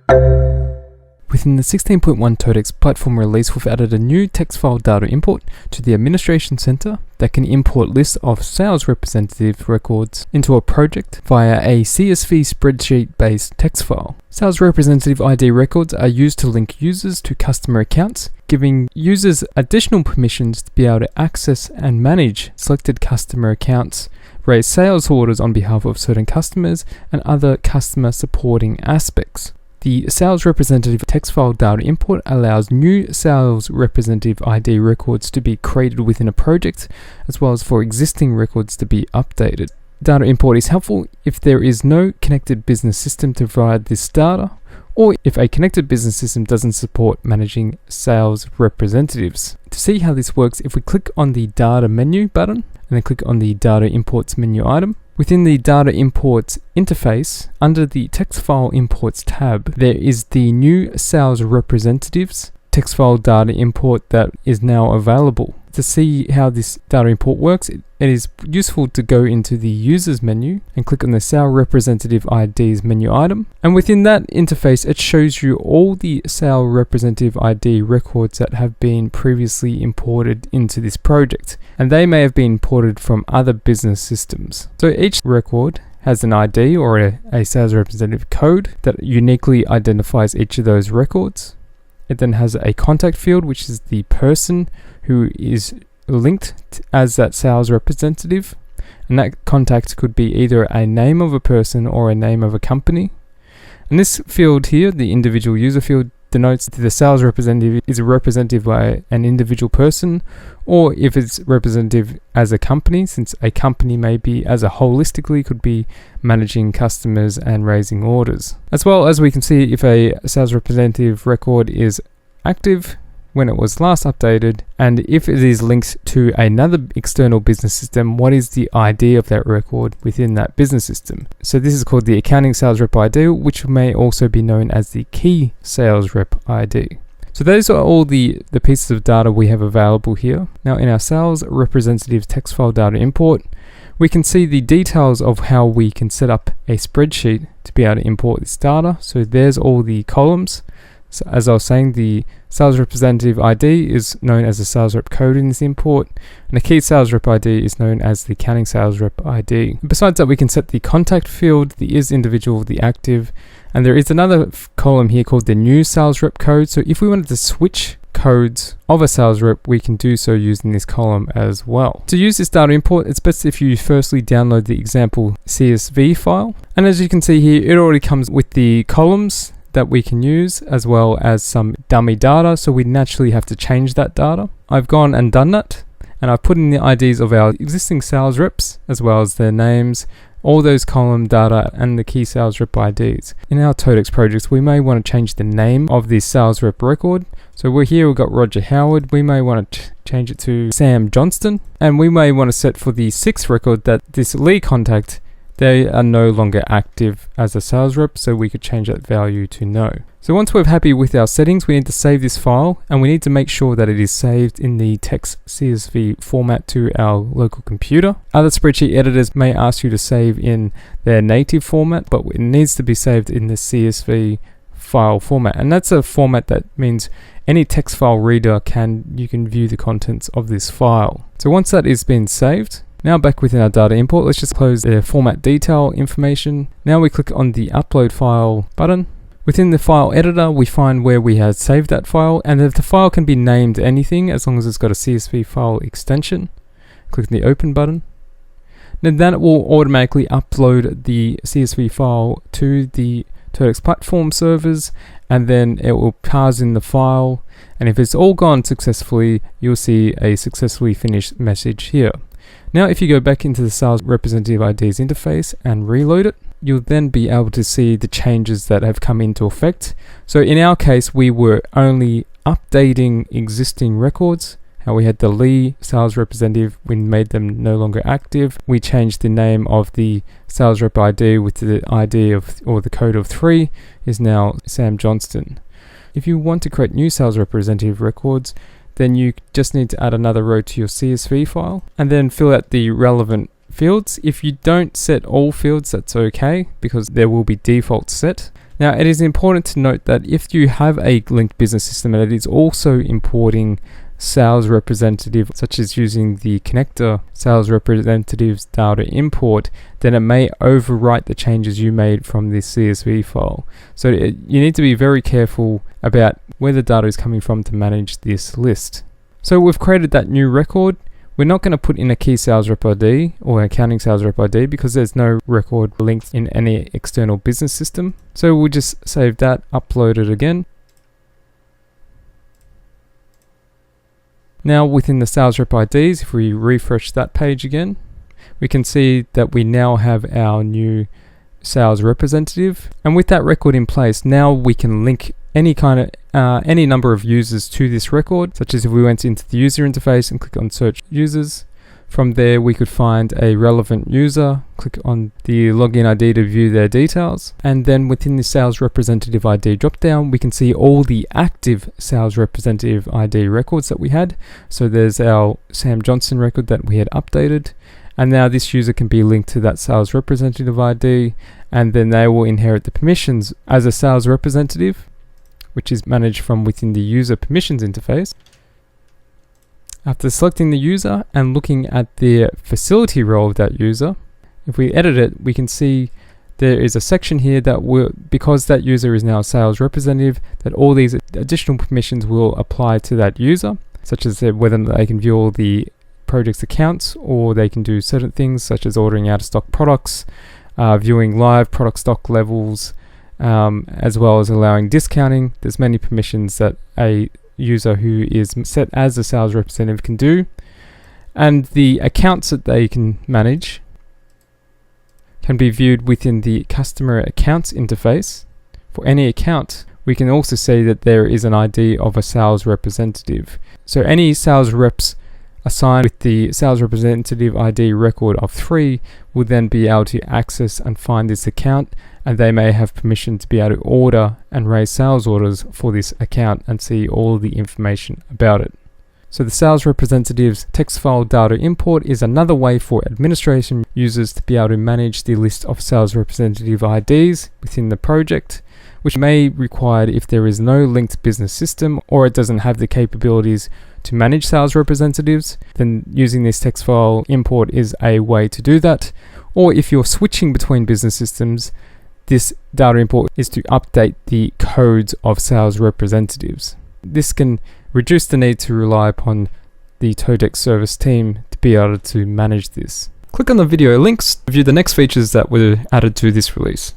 Within the 16.1 TOTECS platform release, we've added a new text file data import to the Administration Center that can import lists of sales representative records into a project via a CSV Spreadsheet based text file. Sales representative ID records are used to link users to customer accounts, giving users additional permissions to be able to access and manage selected customer accounts, raise sales orders on behalf of certain customers, and other customer supporting aspects. The sales representative text file data import allows new sales representative ID records to be created within a project, as well as for existing records to be updated. Data import is helpful if there is no connected business system to provide this data, or if a connected business system doesn't support managing sales representatives. To see how this works, if we click on the Data menu button, and then click on the Data Imports menu item, within the Data Imports interface, under the Text File Imports tab, there is the new Sales Representatives text file data import that is now available. To see how this data import works, it is useful to go into the Users menu and click on the Sales Representative IDs menu item. And within that interface, it shows you all the Sales Representative ID records that have been previously imported into this project. And they may have been imported from other business systems. So each record has an ID or a sales representative code that uniquely identifies each of those records. It then has a contact field, which is the person who is linked as that sales representative. And that contact could be either a name of a person or a name of a company. And this field here, the individual user field, denotes that the sales representative is a representative by an individual person, or if it's representative as a company, since a company may be as a holistically could be managing customers and raising orders. As well as we can see if a sales representative record is active, when it was last updated, and if it is linked to another external business system, what is the ID of that record within that business system. So this is called the Accounting Sales Rep ID, which may also be known as the Key Sales Rep ID. So those are all the pieces of data we have available here. Now in our Sales Representative text file data import, we can see the details of how we can set up a spreadsheet to be able to import this data. So there's all the columns. So as I was saying, the sales representative ID is known as the sales rep code in this import, and the key sales rep ID is known as the accounting sales rep ID. Besides that, we can set the contact field, the is individual, the active, and there is another column here called the new sales rep code. So if we wanted to switch codes of a sales rep, we can do so using this column as well. To use this data import, it's best if you firstly download the example CSV file. And as you can see here, it already comes with the columns that we can use, as well as some dummy data, so we naturally have to change that data. I've gone and done that, and I've put in the IDs of our existing sales reps, as well as their names, all those column data, and the key sales rep IDs. In our TOTECS projects, we may want to change the name of this sales rep record. So we're here, we've got Roger Howard. We may want to change it to Sam Johnston, and we may want to set for the 6th record that this lead contact, they are no longer active as a sales rep, so we could change that value to no. So once we're happy with our settings, we need to save this file, and we need to make sure that it is saved in the text CSV format to our local computer. Other spreadsheet editors may ask you to save in their native format, but it needs to be saved in the CSV file format, and that's a format that means any text file reader you can view the contents of this file. So once that is been saved, now back within our data import, let's just close the format detail information. Now we click on the upload file button. Within the file editor, we find where we have saved that file, and if the file can be named anything as long as it's got a CSV file extension. Click the open button. Then it will automatically upload the CSV file to the TOTECS platform servers, and then it will parse in the file, and if it's all gone successfully, you'll see a successfully finished message here. Now if you go back into the Sales Representative IDs interface and reload it, you'll then be able to see the changes that have come into effect. So in our case, we were only updating existing records. How we had the Lee sales representative, we made them no longer active. We changed the name of the sales rep ID with the ID of, or the code of 3 is now Sam Johnston. If you want to create new sales representative records, then you just need to add another row to your CSV file and then fill out the relevant fields. If you don't set all fields, that's okay, because there will be defaults set. Now, it is important to note that if you have a linked business system and it is also importing sales representative, such as using the connector sales representatives data import, then it may overwrite the changes you made from this CSV file. So you need to be very careful about where the data is coming from to manage this list. So we've created that new record. We're not going to put in a key sales rep ID or accounting sales rep ID because there's no record linked in any external business system. So we'll just save that, upload it again. Now within the sales rep IDs, if we refresh that page again, we can see that we now have our new sales representative. And with that record in place, now we can link any number of users to this record, such as if we went into the user interface and click on search users. From there, we could find a relevant user, click on the login ID to view their details. And then within the sales representative ID dropdown, we can see all the active sales representative ID records that we had. So there's our Sam Johnson record that we had updated. And now this user can be linked to that sales representative ID, and then they will inherit the permissions as a sales representative, which is managed from within the user permissions interface. After selecting the user and looking at the facility role of that user, if we edit it, we can see there is a section here that will, because that user is now a sales representative, that all these additional permissions will apply to that user, such as whether they can view all the project's accounts, or they can do certain things such as ordering out of stock products, viewing live product stock levels, as well as allowing discounting. There's many permissions that a user who is set as a sales representative can do, and the accounts that they can manage can be viewed within the customer accounts interface. For any account, we can also see that there is an ID of a sales representative. So any sales reps assigned with the sales representative ID record of 3 will then be able to access and find this account, and they may have permission to be able to order and raise sales orders for this account and see all the information about it. So the sales representative's text file data import is another way for administration users to be able to manage the list of sales representative IDs within the project, which may be required if there is no linked business system or it doesn't have the capabilities to manage sales representatives. Then using this text file import is a way to do that. Or if you're switching between business systems, this data import is to update the codes of sales representatives. This can reduce the need to rely upon the TOTECS service team to be able to manage this. Click on the video links to view the next features that were added to this release.